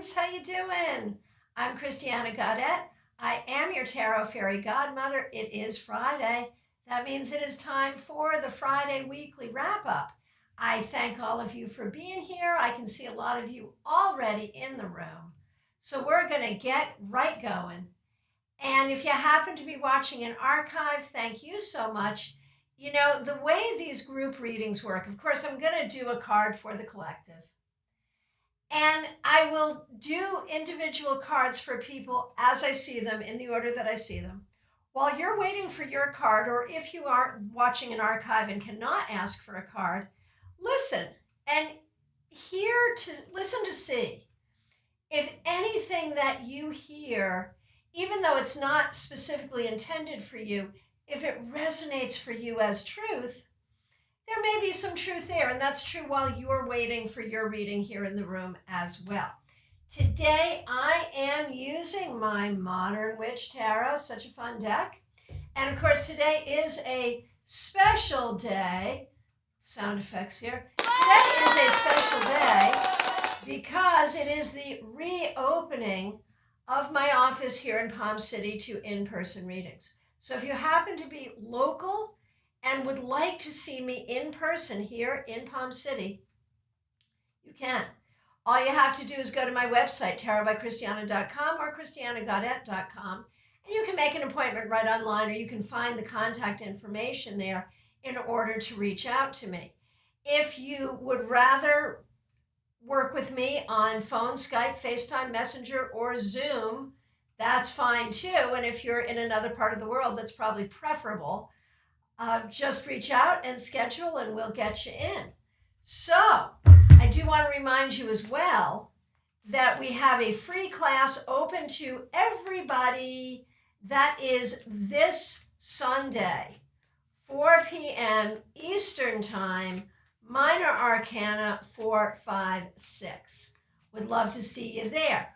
friends, how you doing? I'm Christiana Gaudet. I am your Tarot Fairy Godmother. It is Friday. That means it is time for the Friday weekly wrap-up. I thank all of you for being here. I can see a lot of you already in the room. So we're going to get right going. And if you happen to be watching an archive, thank you so much. You know, the way these group readings work, of course, I'm going to do a card for the collective. And I will do individual cards for people as I see them in the order that I see them. While you're waiting for your card, or if you aren't watching an archive and cannot ask for a card, listen and listen to see if anything that you hear, even though it's not specifically intended for you, if it resonates for you as truth, there may be some truth there, and that's true while you're waiting for your reading here in the room as well. Today, I am using my Modern Witch Tarot, such a fun deck. And of course, today is a special day. Sound effects here. Today is a special day because it is the reopening of my office here in Palm City to in-person readings. So if you happen to be local and would like to see me in person here in Palm City, you can. All you have to do is go to my website, tarotbychristiana.com or christianagaudet.com, and you can make an appointment right online, or you can find the contact information there in order to reach out to me. If you would rather work with me on phone, Skype, FaceTime, Messenger, or Zoom, that's fine too. And if you're in another part of the world, that's probably preferable. Just reach out and schedule and we'll get you in. So I do want to remind you as well that we have a free class open to everybody. That is this Sunday, 4 p.m. Eastern Time, Minor Arcana 4, 5, 6. Would love to see you there.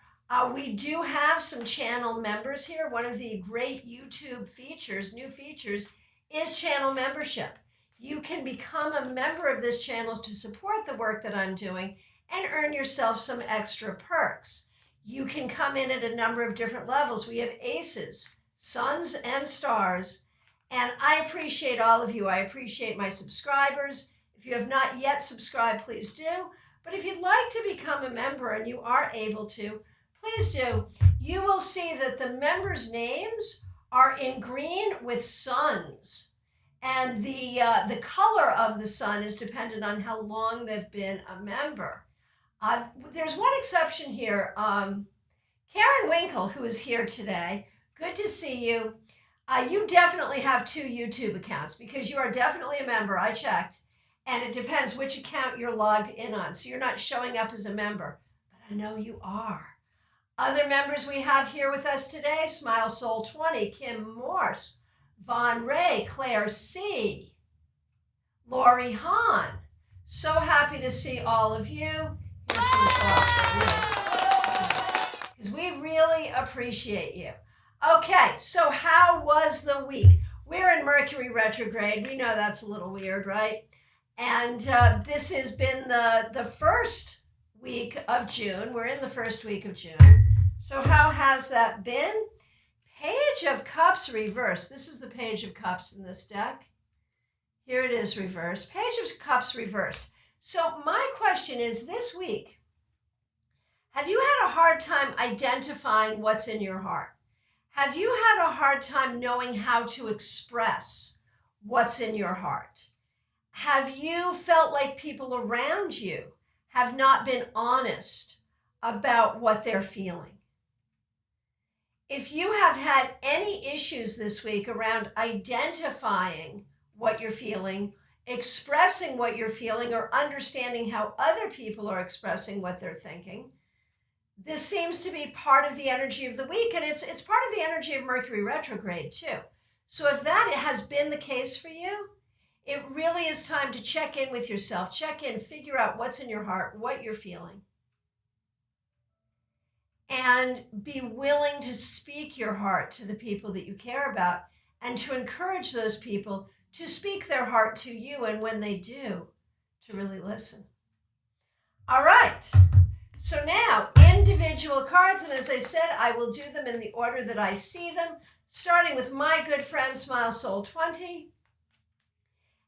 We do have some channel members here. One of the great YouTube features, new features, is channel membership. You can become a member of this channel to support the work that I'm doing and earn yourself some extra perks. You can come in at a number of different levels. We have aces, suns, and stars, and I appreciate all of you. I appreciate my subscribers. If you have not yet subscribed, please do. But if you'd like to become a member and you are able to, please do. You will see that the members' names are in green with suns. And the color of the sun is dependent on how long they've been a member. There's one exception here. Karen Winkle, who is here today, good to see you. You definitely have 2 YouTube accounts because you are definitely a member. I checked. And it depends which account you're logged in on. So you're not showing up as a member, but I know you are. Other members we have here with us today: Smile Soul 20, Kim Morse, Vaughn Ray, Claire C., Lori Hahn. So happy to see all of you. Here's some applause because we really appreciate you. Okay, so how was the week? We're in Mercury retrograde. We know that's a little weird, right? And this has been the first week of June. We're in the first week of June. So how has that been? Page of Cups reversed. This is the Page of Cups in this deck. Here it is reversed. Page of Cups reversed. So my question is, this week, have you had a hard time identifying what's in your heart? Have you had a hard time knowing how to express what's in your heart? Have you felt like people around you have not been honest about what they're feeling? If you have had any issues this week around identifying what you're feeling, expressing what you're feeling, or understanding how other people are expressing what they're thinking, this seems to be part of the energy of the week, and it's part of the energy of Mercury retrograde too. So if that has been the case for you, it really is time to check in with yourself, check in, figure out what's in your heart, what you're feeling, and be willing to speak your heart to the people that you care about and to encourage those people to speak their heart to you, and when they do, to really listen. All right. So now, individual individual cards, and as I said, I will do them in the order that I see them, starting with my good friend Smile Soul 20.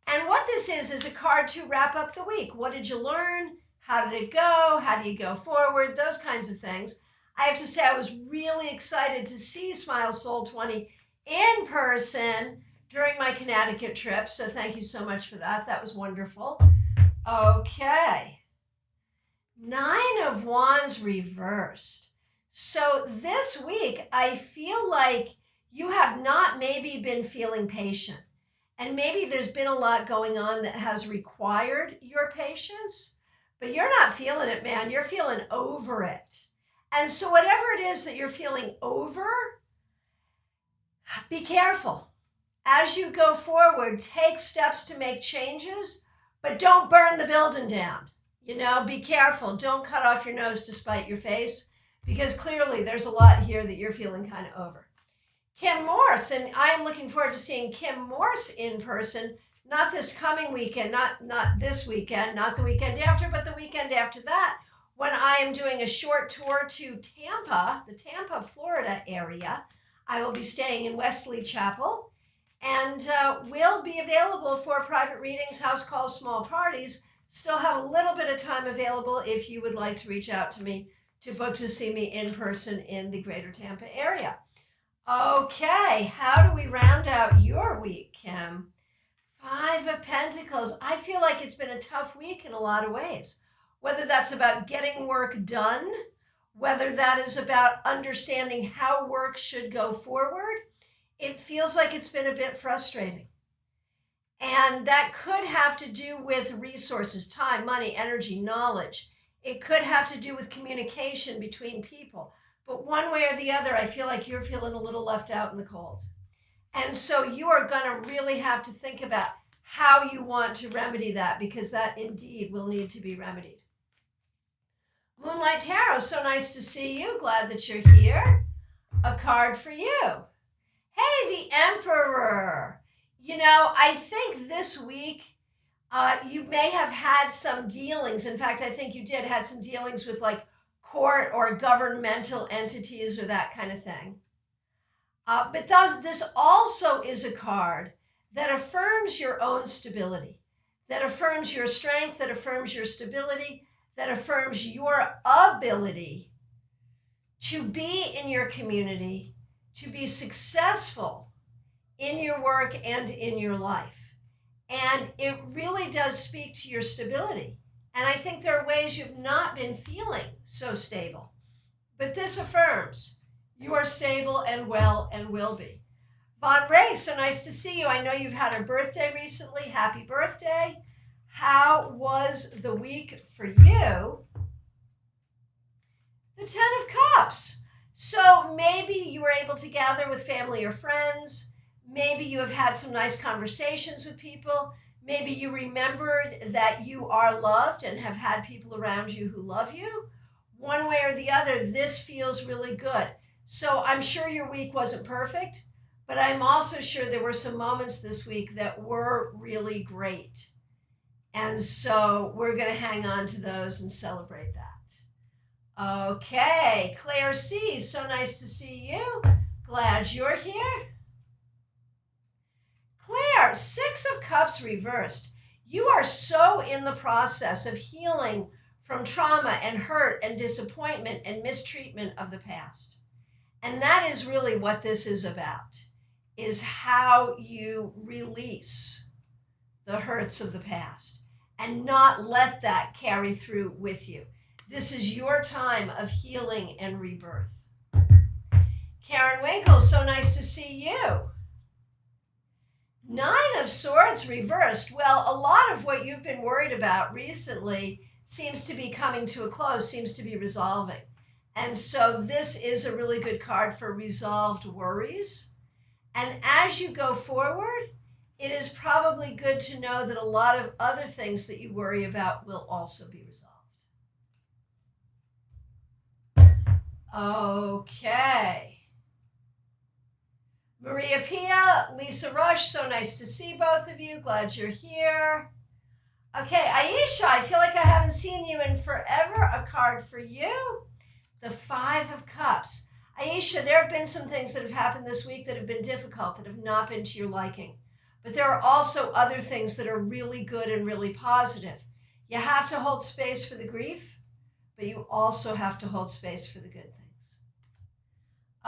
And what this is a card to wrap up the week. What did you learn? How did it go? How do you go forward? Those kinds of things. I have to say I was really excited to see Smile Soul 20 in person during my Connecticut trip. So thank you so much for that. That was wonderful. Okay. 9 of Wands reversed. So this week, I feel like you have not maybe been feeling patient. And maybe there's been a lot going on that has required your patience, but you're not feeling it, man. You're feeling over it. And so whatever it is that you're feeling over, be careful. As you go forward, take steps to make changes, but don't burn the building down. You know, be careful. Don't cut off your nose to spite your face, because clearly there's a lot here that you're feeling kind of over. Kim Morse, and I am looking forward to seeing Kim Morse in person, not this coming weekend, not this weekend, not the weekend after, but the weekend after that, when I am doing a short tour to Tampa, the Tampa, Florida area. I will be staying in Wesley Chapel, and will be available for private readings, house calls, small parties. Still have a little bit of time available if you would like to reach out to me to book to see me in person in the greater Tampa area. Okay, how do we round out your week, Kim? 5 of Pentacles. I feel like it's been a tough week in a lot of ways. Whether that's about getting work done, whether that is about understanding how work should go forward, it feels like it's been a bit frustrating. And that could have to do with resources, time, money, energy, knowledge. It could have to do with communication between people. But one way or the other, I feel like you're feeling a little left out in the cold. And so you are going to really have to think about how you want to remedy that, because that indeed will need to be remedied. Moonlight Tarot, so nice to see you. Glad that you're here. A card for you. Hey, the Emperor. You know, I think this week you may have had some dealings. In fact, I think you had some dealings with like court or governmental entities or that kind of thing. But this also is a card that affirms your own stability, that affirms your strength, that affirms your stability, that affirms your ability to be in your community, to be successful in your work and in your life. And it really does speak to your stability. And I think there are ways you've not been feeling so stable. But this affirms you are stable and well and will be. Von Ray, so nice to see you. I know you've had a birthday recently. Happy birthday. How was the week for you? The 10 of Cups. So maybe you were able to gather with family or friends. Maybe you have had some nice conversations with people. Maybe you remembered that you are loved and have had people around you who love you. One way or the other, this feels really good. So I'm sure your week wasn't perfect, but I'm also sure there were some moments this week that were really great. And so we're going to hang on to those and celebrate that. Okay, Claire C., so nice to see you. Glad you're here. Claire, 6 of Cups reversed. You are so in the process of healing from trauma and hurt and disappointment and mistreatment of the past. And that is really what this is about, is how you release the hurts of the past and not let that carry through with you. This is your time of healing and rebirth. Karen Winkle, so nice to see you. 9 of Swords reversed. Well, a lot of what you've been worried about recently seems to be coming to a close, seems to be resolving. And so this is a really good card for resolved worries. And as you go forward, it is probably good to know that a lot of other things that you worry about will also be resolved. Okay. Maria Pia, Lisa Rush, so nice to see both of you. Glad you're here. Okay, Aisha, I feel like I haven't seen you in forever. A card for you. The 5 of Cups. Aisha, there have been some things that have happened this week that have been difficult, that have not been to your liking. But there are also other things that are really good and really positive. You have to hold space for the grief, but you also have to hold space for the good things.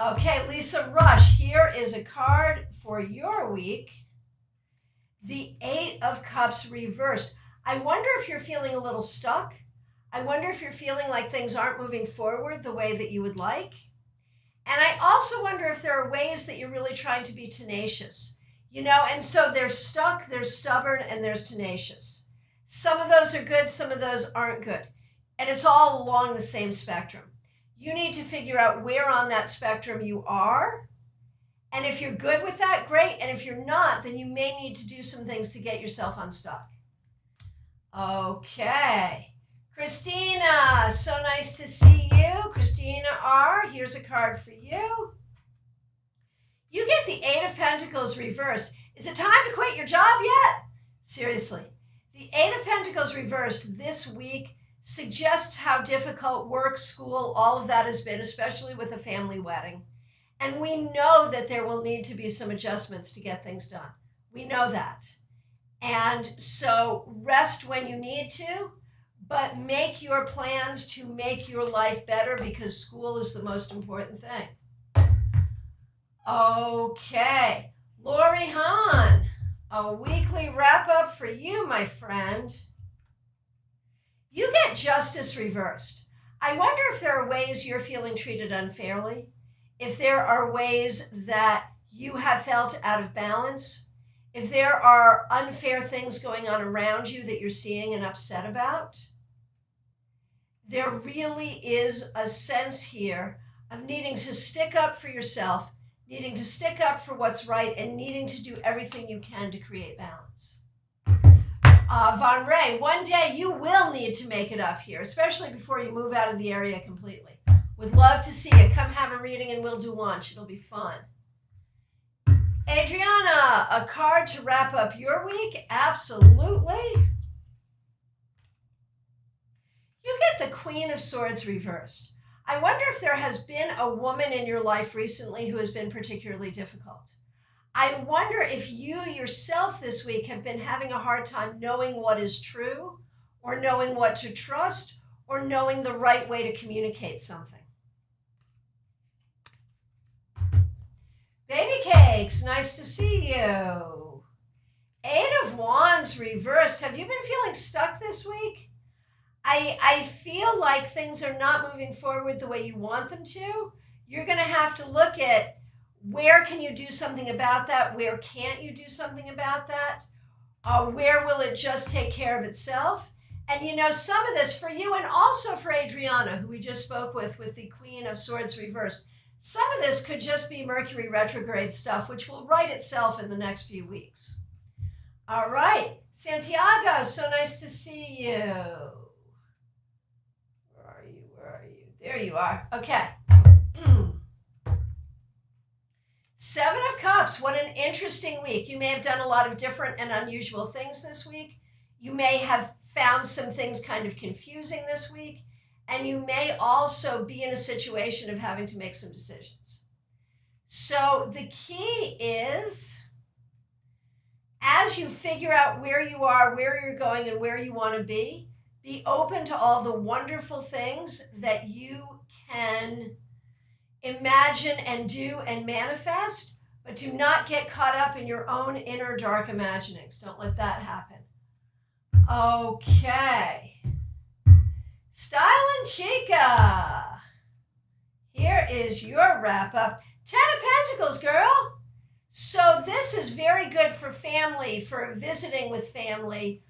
Okay, Lisa Rush, here is a card for your week. The 8 of Cups reversed. I wonder if you're feeling a little stuck. I wonder if you're feeling like things aren't moving forward the way that you would like. And I also wonder if there are ways that you're really trying to be tenacious. And so there's stuck, there's stubborn, and there's tenacious. Some of those are good, some of those aren't good. And it's all along the same spectrum. You need to figure out where on that spectrum you are. And if you're good with that, great. And if you're not, then you may need to do some things to get yourself unstuck. Okay. Christina, so nice to see you. Christina R., here's a card for you. You get the 8 of Pentacles reversed. Is it time to quit your job yet? Seriously. The 8 of Pentacles reversed this week suggests how difficult work, school, all of that has been, especially with a family wedding. And we know that there will need to be some adjustments to get things done. We know that. And so rest when you need to, but make your plans to make your life better because school is the most important thing. Okay, Lori Hahn, a weekly wrap-up for you, my friend. You get justice reversed. I wonder if there are ways you're feeling treated unfairly, if there are ways that you have felt out of balance, if there are unfair things going on around you that you're seeing and upset about. There really is a sense here of needing to stick up for yourself, needing to stick up for what's right, and needing to do everything you can to create balance. Von Ray, one day you will need to make it up here, especially before you move out of the area completely. Would love to see you. Come have a reading and we'll do lunch. It'll be fun. Adriana, a card to wrap up your week? Absolutely. You get the Queen of Swords reversed. I wonder if there has been a woman in your life recently who has been particularly difficult. I wonder if you yourself this week have been having a hard time knowing what is true, or knowing what to trust, or knowing the right way to communicate something. Baby Cakes, nice to see you. 8 of Wands reversed. Have you been feeling stuck this week? I feel like things are not moving forward the way you want them to. You're going to have to look at where can you do something about that? Where can't you do something about that? Where will it just take care of itself? And some of this for you and also for Adriana, who we just spoke with the Queen of Swords reversed. Some of this could just be Mercury retrograde stuff, which will right itself in the next few weeks. All right. Santiago, so nice to see you. Where are you? There you are. Okay. 7 of Cups. What an interesting week. You may have done a lot of different and unusual things this week. You may have found some things kind of confusing this week. And you may also be in a situation of having to make some decisions. So the key is, as you figure out where you are, where you're going, and where you want to be open to all the wonderful things that you can imagine and do and manifest, but do not get caught up in your own inner dark imaginings. Don't let that happen. Okay. Style and Chica. Here is your wrap up. 10 of Pentacles, girl. So this is very good for family, for visiting with family,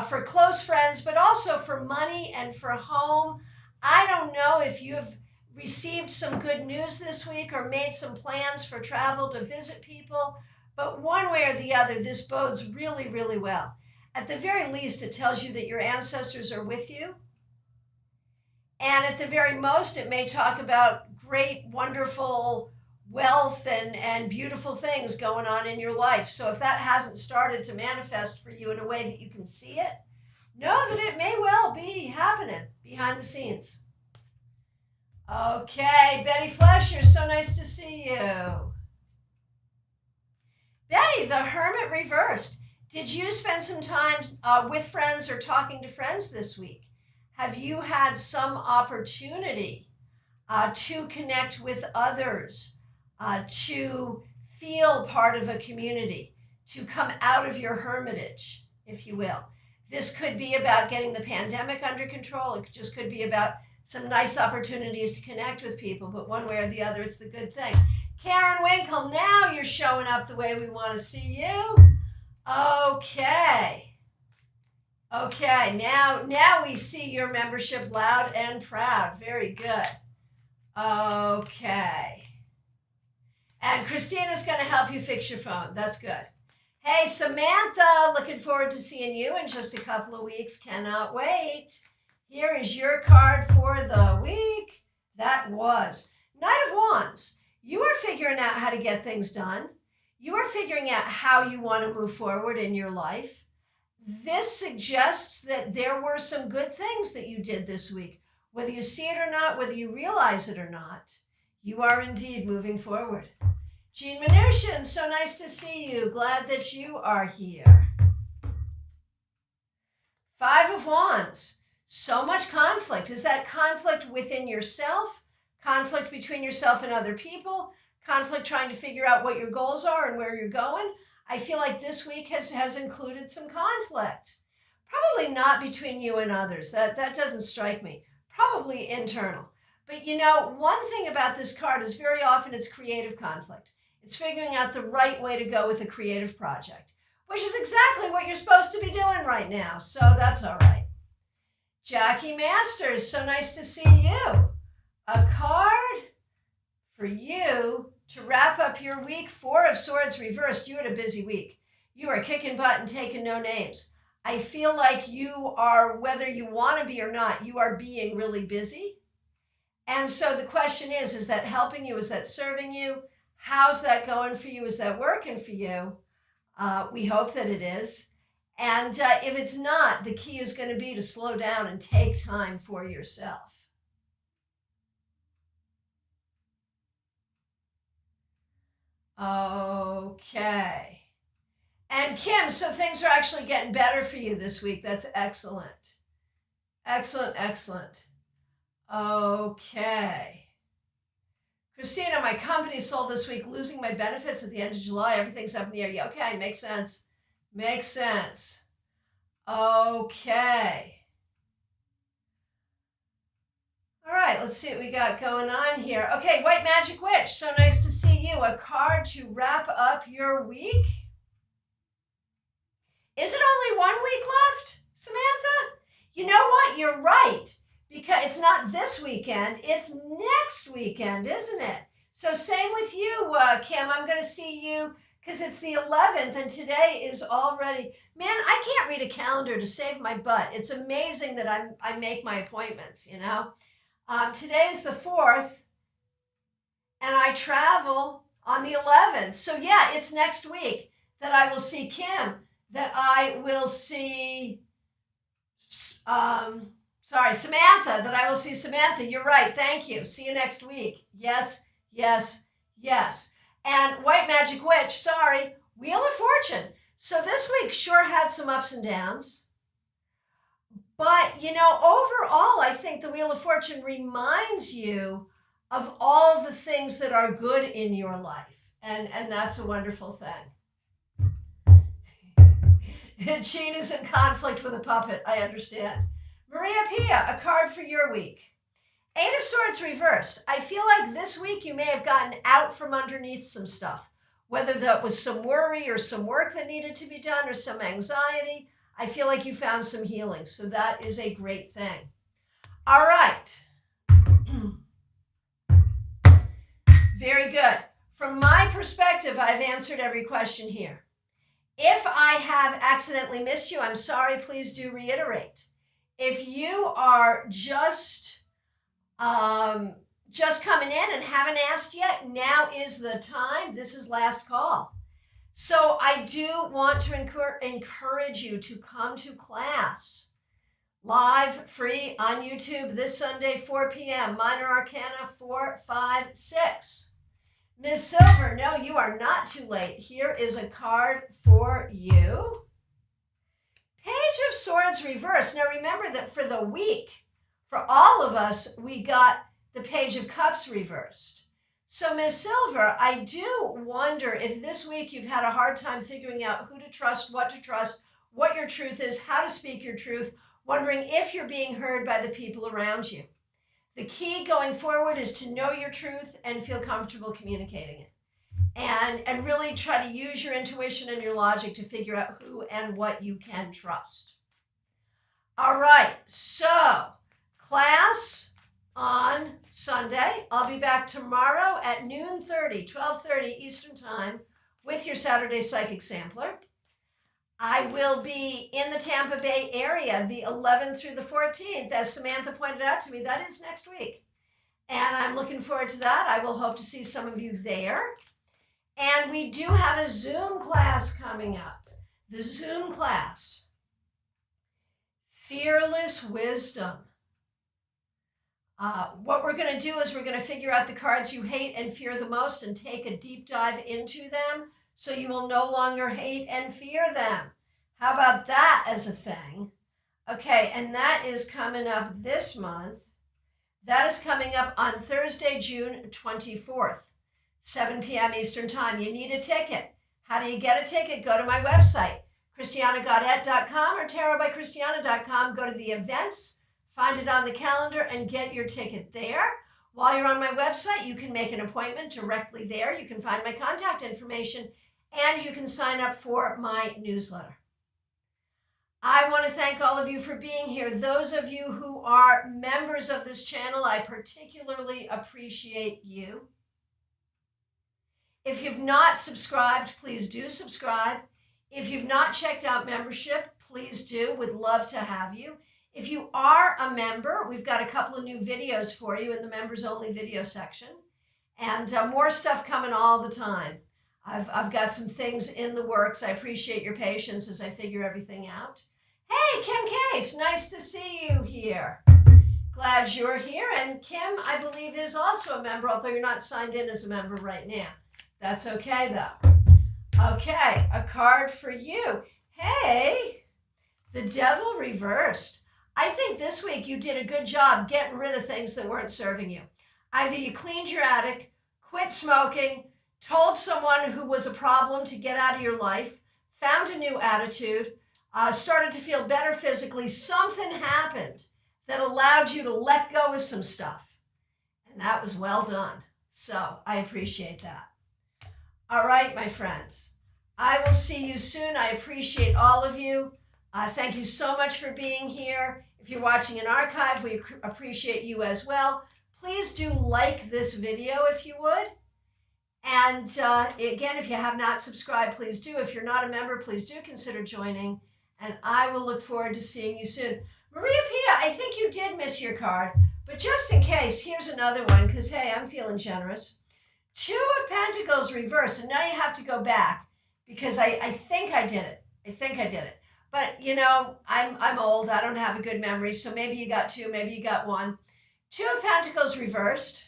for close friends, but also for money and for home. I don't know if you've received some good news this week or made some plans for travel to visit people, but one way or the other, this bodes really, really well. At the very least, it tells you that your ancestors are with you. And at the very most, it may talk about great, wonderful wealth and beautiful things going on in your life. So if that hasn't started to manifest for you in a way that you can see it, know that it may well be happening behind the scenes. Okay, Betty Flesher, so nice to see you. Betty, the Hermit reversed. Did you spend some time with friends or talking to friends this week? Have you had some opportunity to connect with others, to feel part of a community, to come out of your hermitage, if you will? This could be about getting the pandemic under control. It just could be about some nice opportunities to connect with people, but one way or the other, it's the good thing. Karen Winkle, now you're showing up the way we want to see you. Okay. Okay, now we see your membership loud and proud. Very good. Okay. And Christina's going to help you fix your phone. That's good. Hey, Samantha, looking forward to seeing you in just a couple of weeks. Cannot wait. Here is your card for the week. That was Knight of Wands. You are figuring out how to get things done. You are figuring out how you want to move forward in your life. This suggests that there were some good things that you did this week. Whether you see it or not, whether you realize it or not, you are indeed moving forward. Jean Mnuchin, so nice to see you. Glad that you are here. Five of Wands. So much conflict. Is that conflict within yourself? Conflict between yourself and other people? Conflict trying to figure out what your goals are and where you're going? I feel like this week has included some conflict. Probably not between you and others. That doesn't strike me. Probably internal. But you know, one thing about this card is very often it's creative conflict. It's figuring out the right way to go with a creative project, which is exactly what you're supposed to be doing right now. So that's all right. Jackie Masters, so nice to see you. A card for you to wrap up your week. Four of Swords reversed. You had a busy week. You are kicking butt and taking no names. I feel like you are, whether you want to be or not, you are being really busy. And so the question is that helping you? Is that serving you? How's that going for you? Is that working for you? We hope that it is. And if it's not, the key is going to be to slow down and take time for yourself. Okay. And Kim, so things are actually getting better for you this week. That's excellent. Excellent, excellent. Okay. Christina, my company sold this week, losing my benefits at the end of July. Everything's up in the air. Yeah, okay, makes sense. Makes sense. Okay. All right, let's see what we got going on here. Okay, White Magic Witch, so nice to see you. A card to wrap up your week. Is it only 1 week left, Samantha? You know what? You're right. Because it's not this weekend, it's next weekend, isn't it? So same with you, Kim. I'm going to see you because it's the 11th and today is already, man, I can't read a calendar to save my butt. It's amazing that I make my appointments, you know. Today is the 4th and I travel on the 11th. So yeah, it's next week that I will see Kim, that I will see, Samantha, that I will see Samantha. You're right. Thank you. See you next week. Yes, yes, yes. And White Magic Witch, sorry, Wheel of Fortune. So this week sure had some ups and downs. But, you know, overall, I think the Wheel of Fortune reminds you of all the things that are good in your life. And that's a wonderful thing. Jean is in conflict with a puppet. I understand. Maria Pia, a card for your week. 8 of Swords reversed. I feel like this week you may have gotten out from underneath some stuff, whether that was some worry or some work that needed to be done or some anxiety. I feel like you found some healing. So that is a great thing. All right. Very good. From my perspective, I've answered every question here. If I have accidentally missed you, I'm sorry. Please do reiterate. If you are just coming in and haven't asked yet, now is the time. This is last call. So I do want to encourage you to come to class. live, free on YouTube this Sunday, 4 p.m. Minor Arcana 4, 5, 6. Ms. Silver, no, you are not too late. Here is a card for you. Page of Swords reversed. Now remember that for the week, for all of us, we got the Page of Cups reversed. So Ms. Silver, I do wonder if this week you've had a hard time figuring out who to trust, what your truth is, how to speak your truth, wondering if you're being heard by the people around you. The key going forward is to know your truth and feel comfortable communicating it. And really try to use your intuition and your logic to figure out who and what you can trust. All right, so class on Sunday. I'll be back tomorrow at noon 12:30 Eastern Time with your Saturday Psychic Sampler. I will be in the Tampa Bay area the 11th through the 14th. As Samantha pointed out to me, that is next week. And I'm looking forward to that. I will hope to see some of you there. And we do have a Zoom class coming up. The Zoom class, Fearless Wisdom. What we're going to do is we're going to figure out the cards you hate and fear the most and take a deep dive into them so you will no longer hate and fear them. How about that as a thing? Okay, and that is coming up this month. That is coming up on Thursday, June 24th, 7 p.m. Eastern Time. You need a ticket. How do you get a ticket? Go to my website, ChristianaGaudet.com or tarotbychristiana.com. Go to the events, find it on the calendar, and get your ticket there. While you're on my website, you can make an appointment directly there. You can find my contact information, and you can sign up for my newsletter. I want to thank all of you for being here. Those of you who are members of this channel, I particularly appreciate you. If you've not subscribed, please do subscribe. If you've not checked out membership, please do. Would love to have you. If you are a member, we've got a couple of new videos for you in the members only video section, and more stuff coming all the time. I've got some things in the works. I appreciate your patience as I figure everything out. Hey, Kim Case, nice to see you here. Glad you're here. And Kim, I believe, is also a member, although you're not signed in as a member right now. That's okay, though. Okay, a card for you. Hey, the Devil reversed. I think this week you did a good job getting rid of things that weren't serving you. Either you cleaned your attic, quit smoking, told someone who was a problem to get out of your life, found a new attitude, started to feel better physically. Something happened that allowed you to let go of some stuff. And that was well done. So I appreciate that. All right, my friends. I will see you soon. I appreciate all of you. Thank you so much for being here. If you're watching an archive, we appreciate you as well. Please do like this video if you would. And again, if you have not subscribed, please do. If you're not a member, please do consider joining. And I will look forward to seeing you soon. Maria Pia, I think you did miss your card. But just in case, here's another one, because, hey, I'm feeling generous. 2 of Pentacles reversed. And now you have to go back, because I think I did it. I think I did it. But, you know, I'm old. I don't have a good memory. So maybe you got 2, maybe you got 1. 2 of Pentacles reversed.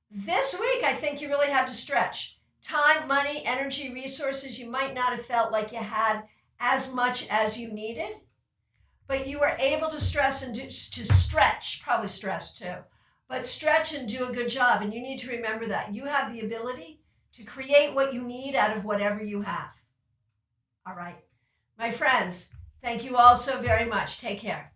This week, I think you really had to stretch. Time, money, energy, resources. You might not have felt like you had as much as you needed. But you were able to stretch, probably stress too. But stretch and do a good job. And you need to remember that. You have the ability to create what you need out of whatever you have. All right. My friends, thank you all so very much. Take care.